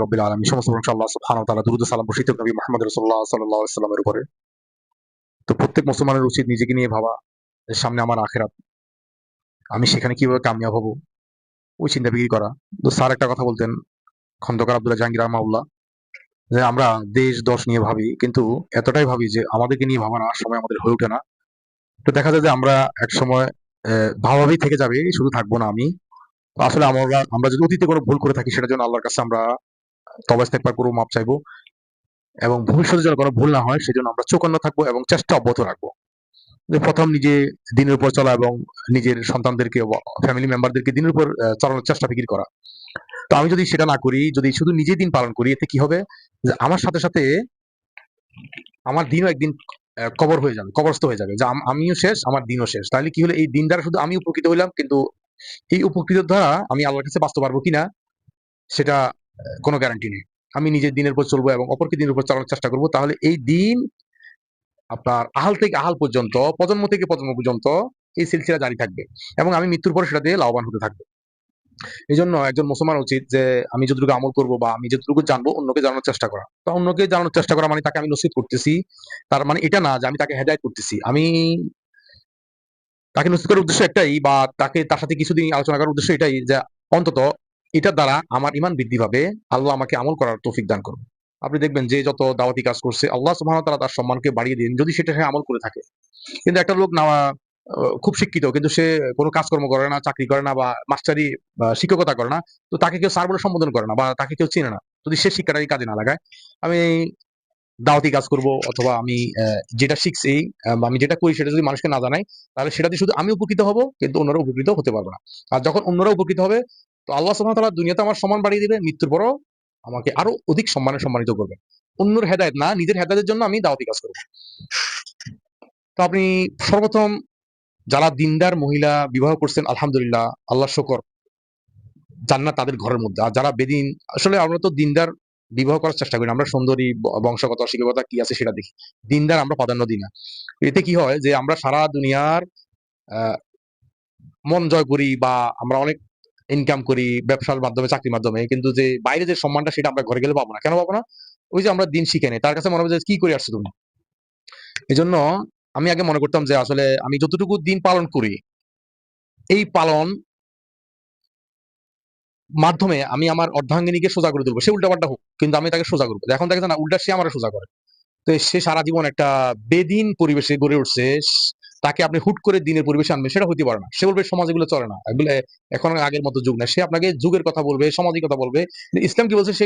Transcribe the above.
রব্বিল আলামিন। সমস্ত প্রশংসা আল্লাহ সুবহানাহু ওয়া তাআলা, দুরূদ ও সালাম বর্ষিত নবী মুহাম্মদ রাসূলুল্লাহ সাল্লাল্লাহু আলাইহি ওয়াসাল্লামের উপরে। তো প্রত্যেক মুসলমানের উচিত নিজেকে নিয়ে ভাবা যে সামনে আমার আখিরাত, আমি সেখানে কিভাবে কামিয়াব হব, ওই চিন্তা বিক্রি করা। তো স্যার একটা কথা বলতেন, খন্দকার আব্দুল্লাহ জাহাঙ্গীর রহমাহুল্লাহ, যে আমরা দেশ দশ নিয়ে ভাবি, কিন্তু এতটাই ভাবি যে আমাদেরকে নিয়ে ভাবার আর সময় আমাদের হয়ে ওঠে না। তো দেখা যায় যে আমরা এক সময় ভাবাভাবি থেকে যাবে, শুধু থাকবো না আমি। তো আসলে আমরা আমরা যদি অতীতে কোনো ভুল করে থাকি, সেটার জন্য আল্লাহর কাছে আমরা তওবা ইস্তেগফার করবো, মাপ চাইবো, এবং ভবিষ্যতে যেন কোনো ভুল না হয় সেজন্য আমরা চৌকন্ন থাকবো এবং চেষ্টা অব্যাহত রাখবো। যে প্রথম নিজে দিনের উপর চলা এবং নিজের সন্তানদেরকে, ফ্যামিলি মেম্বারদেরকে দিনের উপর চালানোর চেষ্টা ফিকির করা। তো আমি যদি সেটা না করি, যদি শুধু নিজে দিন পালন করি, এতে কি হবে যে আমার সাথে সাথে আমার দিনও একদিন কবর হয়ে যাবে, কবরস্থ হয়ে যাবে, যে আমিও শেষ, আমার দিনও শেষ। তাহলে কি হলো, এই দিন দ্বারা শুধু আমি উপকৃত হইলাম, কিন্তু এই উপকৃত দ্বারা আমি আল্লাহর কাছে বাঁচতে পারবো কিনা সেটা কোনো গ্যারান্টি নেই। আমি নিজের দিনের উপর চলবো এবং অপরকে দিনের উপর চালানোর চেষ্টা করবো, তাহলে এই দিন আপনার আহাল থেকে আহাল পর্যন্ত, প্রজন্ম থেকে প্রজন্ম পর্যন্ত এই সিলসিলা জারি থাকবে, এবং আমি মৃত্যুর পর সেটা দিয়ে লাভবান হতে থাকবো। এই জন্য একজন মুসলমান উচিত যে আমি যতটুকু আমল করবো বা আমি যতটুকু জানবো, অন্যকে জানানোর চেষ্টা করা। তো অন্যকে জানানোর চেষ্টা করা মানে তাকে আমি নসিহত করতেছি, তার মানে এটা না যে আমি তাকে হেদায়েত করতেছি। আমি তাকে নসিহত করার উদ্দেশ্য একটাই, বা তার সাথে কিছুদিন আলোচনা করার উদ্দেশ্য এটাই যে অন্তত এটার দ্বারা আমার ইমান বৃদ্ধি পাবে, আল্লাহ আমাকে আমল করার তৌফিক দান করবে। আপনি দেখবেন যে যত দাওয়াতি কাজ করছে, আল্লাহ সুবহানাহু ওয়া তাআলা তার সম্মানকে বাড়িয়ে দিন যদি সেটা সে আমল করে থাকে। কিন্তু একটা লোক না খুব শিক্ষিত, কিন্তু সে কোনো কাজকর্ম করে না, চাকরি করে না, বা মাস্টারি বা শিক্ষকতা করে না, তো তাকে কেউ স্যার বলে সম্বোধন করে না, বা তাকে কেউ চিনে না, যদি সে শিক্ষাটাকে কাজে না লাগায়। আমি দাওয়াতি কাজ করব, অথবা আমি যেটা শিখছি বা আমি যেটা করি সেটা যদি মানুষকে না জানাই, তাহলে সেটা দিয়ে শুধু আমি উপকৃত হব, কিন্তু অন্যরা উপকৃত হতে পারবে না। আর যখন অন্যরা উপকৃত হবে, তো আল্লাহ সুবহানাহু ওয়া তাআলা দুনিয়াতে আমার সম্মান বাড়িয়ে দিবে, মৃত্যুর পরও আমাকে আরো অধিক সম্মানিত করবে। অন্যের হেদায়েত না, নিজের হেদায়েতের জন্য আমি দাওয়াতি কাজ করব। তো আপনি সর্বপ্রথম যারা দিনদার মহিলা বিবাহ করছেন, আলহামদুলিল্লাহ, আল্লাহ শকর, জান্নাত তাদের ঘরের মধ্যে। আর যারা বেদিন, আসলে আমরা তো দিনদার বিবাহ করার চেষ্টা করি না, আমরা সুন্দরী, বংশগত, শিক্ষকতা কি আছে সেটা দেখি, দিনদার আমরা প্রাধান্য দিই না। এতে কি হয় যে আমরা সারা দুনিয়ার আহ, মন জয় করি, বা আমরা অনেক ইনকাম করি ব্যবসার মাধ্যমে, চাকরির মাধ্যমে, কিন্তু যে বাইরে যে সম্মানটা সেটা আমরা ঘরে গেলে পাবো না। কেন পাবো না? ওই যে আমরা দিন শিখে নেই, তার কাছে মনে হবে যে কি করে আসছো তুমি। এই জন্য আমি আগে মনে করতাম যে আসলে আমি যতটুকু দিন পালন করি, এই পালন মাধ্যমে আমি আমার অর্ধাঙ্গিনীকে সোজা করে তুলবো, সে উল্টাপাল্টা হোক, কিন্তু আমি তাকে সোজা করবো। এখন দেখে না, উল্টা সে আমার সোজা করে। তো সে সারা জীবন একটা বেদিন পরিবেশে গড়ে উঠছে, তাকে আপনি হুট করে দিনের পরিবেশে আনবেন, সেটা হইতে পারে না। সে বলবে সমাজ এগুলো চলে না, এগুলো এখন আগের মতো যুগ না। সে আপনাকে যুগের কথা বলবে, সমাজের কথা বলবে। ইসলাম কি বলছে, সে